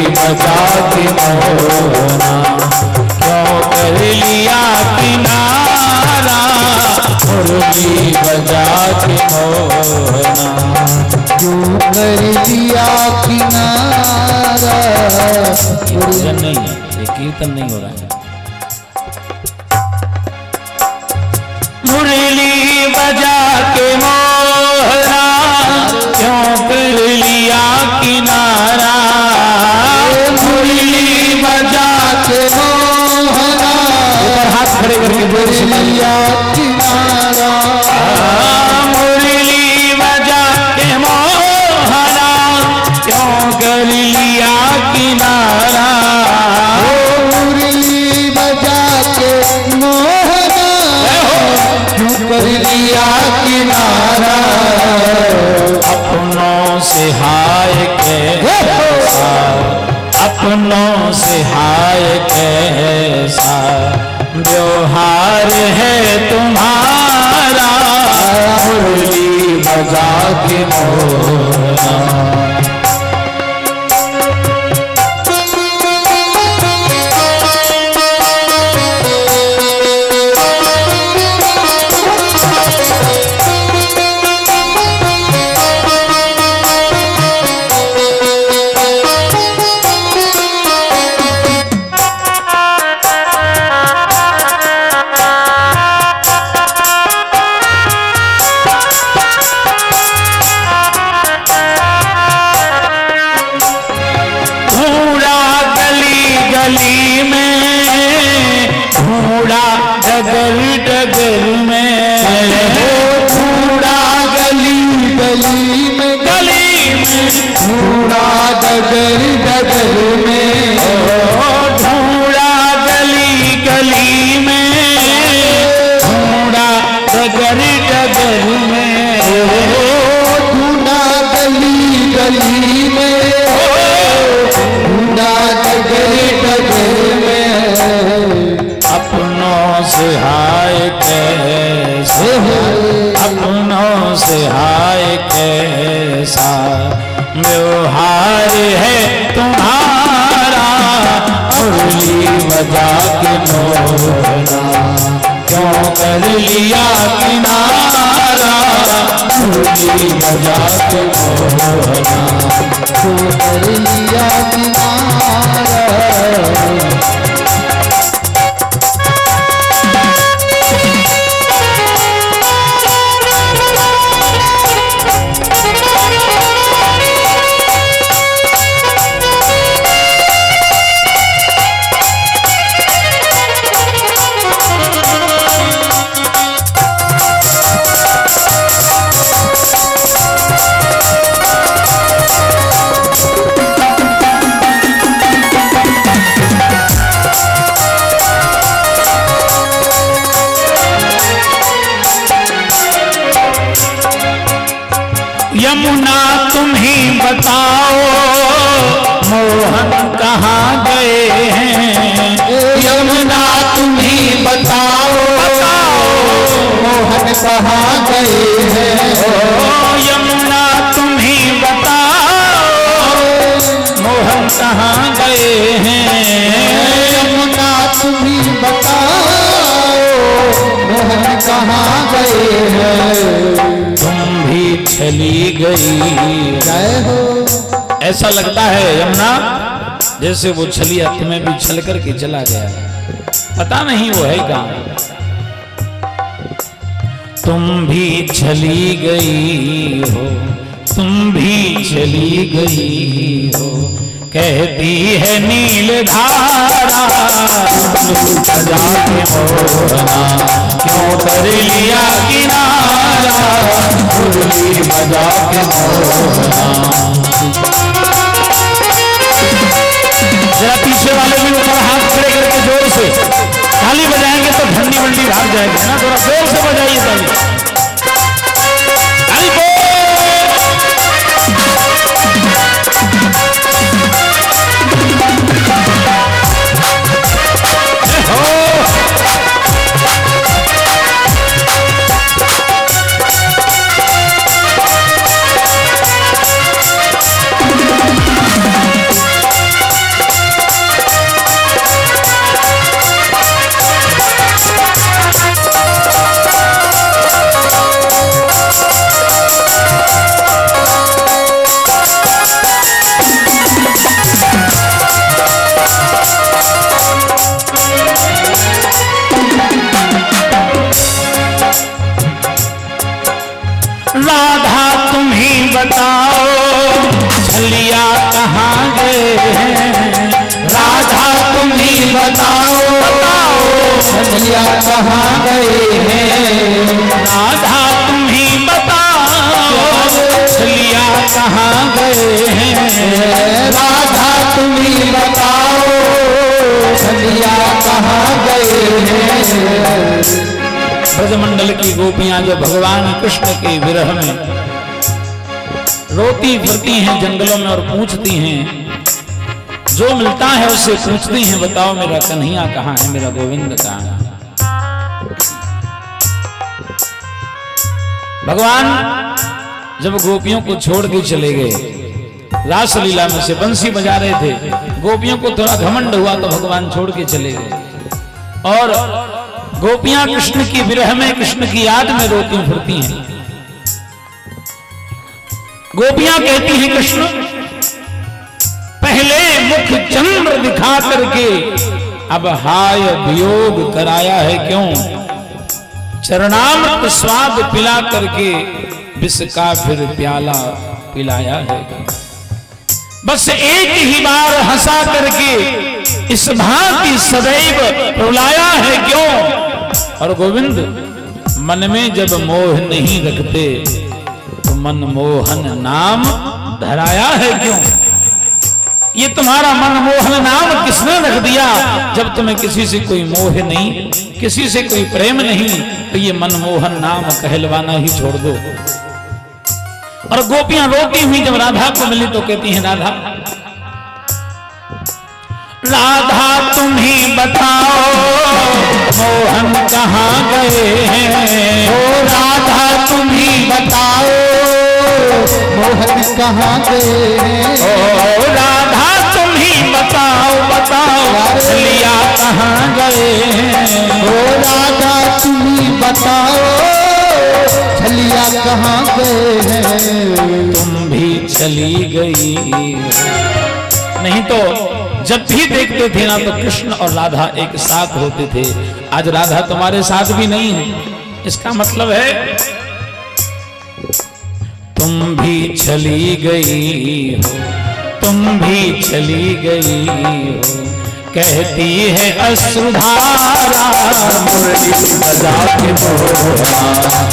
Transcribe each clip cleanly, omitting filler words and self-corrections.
बजा के मोहना, क्यों कर लिया किनारा, मुरली बजा के मोहना, क्यों कर लिया किनारा। कीर्तन नहीं है, ये कीर्तन नहीं हो रहा है। मुरली बजा के मोहना, क्यों कर लिया किनारा, मुरली बजा के मोहना, हाथ खड़े करके बोल लिया किनारा, मुरली बजा के मोहना, क्यों कर लिया किनारा, मुरली बजा के मोहना, क्यों कर लिया किनारा। अपनों से हाय कैसा, अपनों से हाय कैसा व्यवहार है तुम्हारा, मुरली बजा के मोहना। अपनों से हाय कैसा व्यवहार है तुम्हारा, मुरली बजा के मोहना, क्यों कर लिया किनारा, मुरली बजा के मोहना, क्यों कर लिया किनारा। यमुना तुम ही बताओ मोहन कहाँ गए हैं, यमुना तुम ही बताओ मोहन कहाँ गए हैं, यमुना तुम ही बताओ मोहन कहाँ गए हैं, यमुना तुम ही बताओ मोहन कहाँ गए हैं। चली गई जय हो। ऐसा लगता है यमुना जैसे वो छली हाथ में भी छल करके चला गया, पता नहीं वो है कहाँ। तुम भी चली गई हो, तुम भी चली गई हो, कहती है नील धारा, बजा के मोहना, क्यों कर लिया किनारा, मुरली बजा के मोहना। जरा पीछे वाले भी ऊपर हाथ खड़े करके जोर से ताली बजाएंगे तो ठंडी मंडी भाग जाएगी ना, थोड़ा जोर से बजाइए ताली। बताओ छलिया कहाँ गए हैं। राधा तुम ही बताओ छलिया कहाँ गए हैं। राधा तुम ही बताओ छलिया कहाँ गए हैं। ब्रजमंडल की गोपियां जो भगवान कृष्ण के विरह में रोती फिरती हैं जंगलों में और पूछती हैं, जो मिलता है उससे पूछती हैं, बताओ मेरा कन्हैया कहाँ है, मेरा गोविंद कहाँ है। भगवान जब गोपियों को छोड़ के चले गए, रासलीला में से बंसी बजा रहे थे, गोपियों को थोड़ा घमंड हुआ तो भगवान छोड़ के चले गए और गोपियां कृष्ण की विरह में, कृष्ण की याद में रोती फिरती हैं। गोपियां कहती हैं, कृष्ण पहले मुख चंद्र दिखा करके अब हाय वियोग कराया है क्यों। चरणामृत स्वाद पिला करके विष का फिर प्याला पिलाया है क्यों। बस एक ही बार हंसा करके इस भांति सदैव रुलाया है क्यों। और गोविंद मन में जब मोह नहीं रखते तो मनमोहन नाम धराया है क्यों। ये तुम्हारा मनमोहन नाम किसने रख दिया। जब तुम्हें किसी से कोई मोह नहीं, किसी से कोई प्रेम नहीं, तो ये मनमोहन नाम कहलवाना ही छोड़ दो। और गोपियां रोती हुई जब राधा को मिली तो कहती हैं, राधा राधा तुम ही बताओ मोहन कहाँ गए हैं। ओ राधा तुम ही बताओ मोहन कहाँ गए हैं। ओ राधा तुम ही बताओ, बताओ छलिया कहाँ गए हैं। ओ राधा तुम ही बताओ छलिया कहाँ गए हैं। तुम भी चली गई। नहीं तो जब भी देखते थे ना तो कृष्ण और राधा एक साथ होते थे। आज राधा तुम्हारे साथ भी नहीं है। इसका मतलब है तुम भी चली गई हो, तुम भी चली गई हो। कहती है अश्रुधारा मुरली बजा के मोहना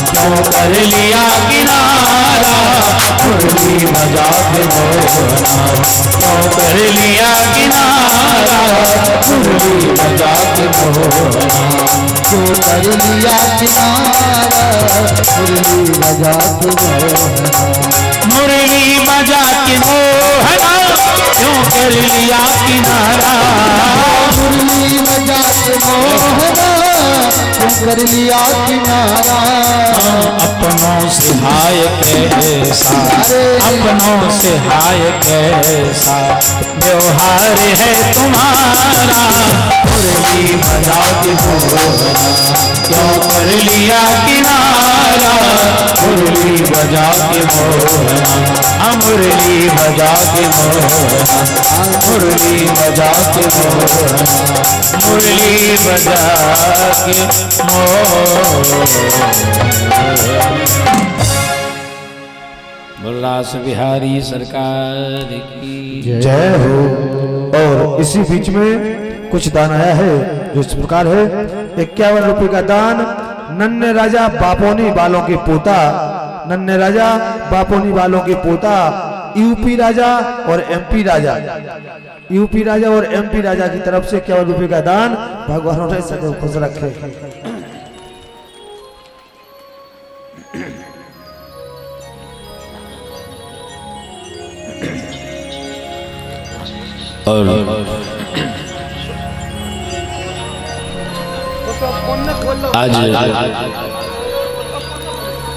क्यों कर लिया किनारा। मुरली बजा के मोहना क्यों कर लिया किनारा। मुरली बजा के मोहना क्यों कर लिया किनारा। मुरली बजा के मोहना। मुरली बजा के मोहना क्यों कर लिया किनारा। मुरली बजा के मोहना क्यों कर लिया किनारा। अपनों से हाय कैसा, अपनों से हाय कैसा व्यवहार है तुम्हारा। मुरली बजा के मोहना क्यों कर लिया किनारा। मुरली बजा के मोहना, मुरली बजा के मोहना, मुरली बजा के मोहना, मुरली बजा के मोहना। बिहारी सरकार की जय हो। और इसी बीच में कुछ दान आया है जो इस प्रकार है। 51 रुपए का दान नन्हे राजा बापोनी वालों के पोता, नन्हे राजा बापोनी वालों के पोता, यूपी राजा और एमपी राजा, यूपी राजा और एमपी राजा की तरफ से 51 रुपए का दान। भगवान उन्हें सदैव खुश रखे। और आज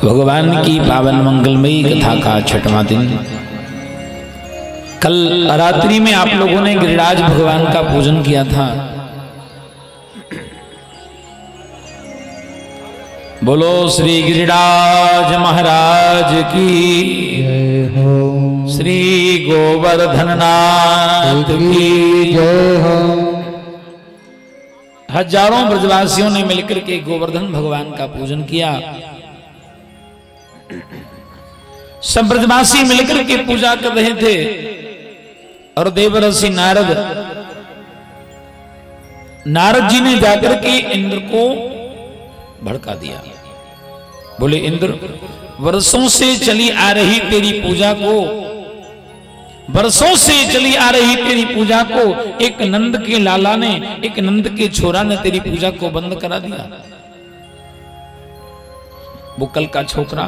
भगवान की पावन मंगलमयी कथा का छठवां दिन। कल रात्रि में आप लोगों ने गिरिराज भगवान का पूजन किया था। बोलो श्री गिरिराज महाराज की, श्री गोवर्धन नाथ की जय हो। हजारों ब्रजवासियों ने मिलकर के गोवर्धन भगवान का पूजन किया। सब ब्रजवासी मिलकर के पूजा कर रहे थे और देवर्षि नारद नारद जी ने जाकर के इंद्र को भड़का दिया। बोले इंद्र, वर्षों से चली आ रही तेरी पूजा को, वर्षों से चली आ रही तेरी पूजा को एक नंद के लाला ने, एक नंद के छोरा ने तेरी पूजा को बंद करा दिया। वो कल का छोकरा,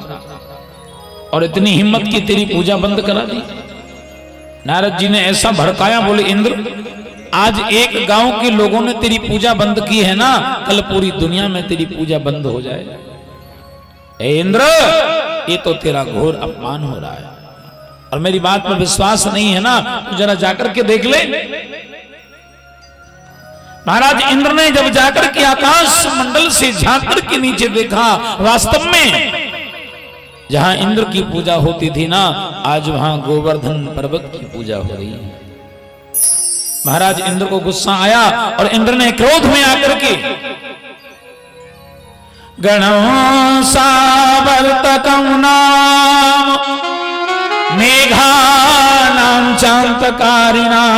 और इतनी हिम्मत की तेरी पूजा बंद करा दी। नारद जी ने ऐसा भड़काया। बोले इंद्र, आज एक गांव के लोगों ने तेरी पूजा बंद की है ना, कल पूरी दुनिया में तेरी पूजा बंद हो जाए। ए इंद्र, ये तो तेरा घोर अपमान हो रहा है, और मेरी बात पर विश्वास नहीं है ना, तो जरा जाकर के देख ले। महाराज इंद्र ने जब जाकर के आकाश मंडल से झांक कर के नीचे देखा, वास्तव में जहां इंद्र की पूजा होती थी ना, आज वहां गोवर्धन पर्वत की पूजा हो रही है। महाराज इंद्र को गुस्सा आया, और इंद्र ने क्रोध में आकर के गणों सावर्तकं नाम मेघानां चांतकारिणां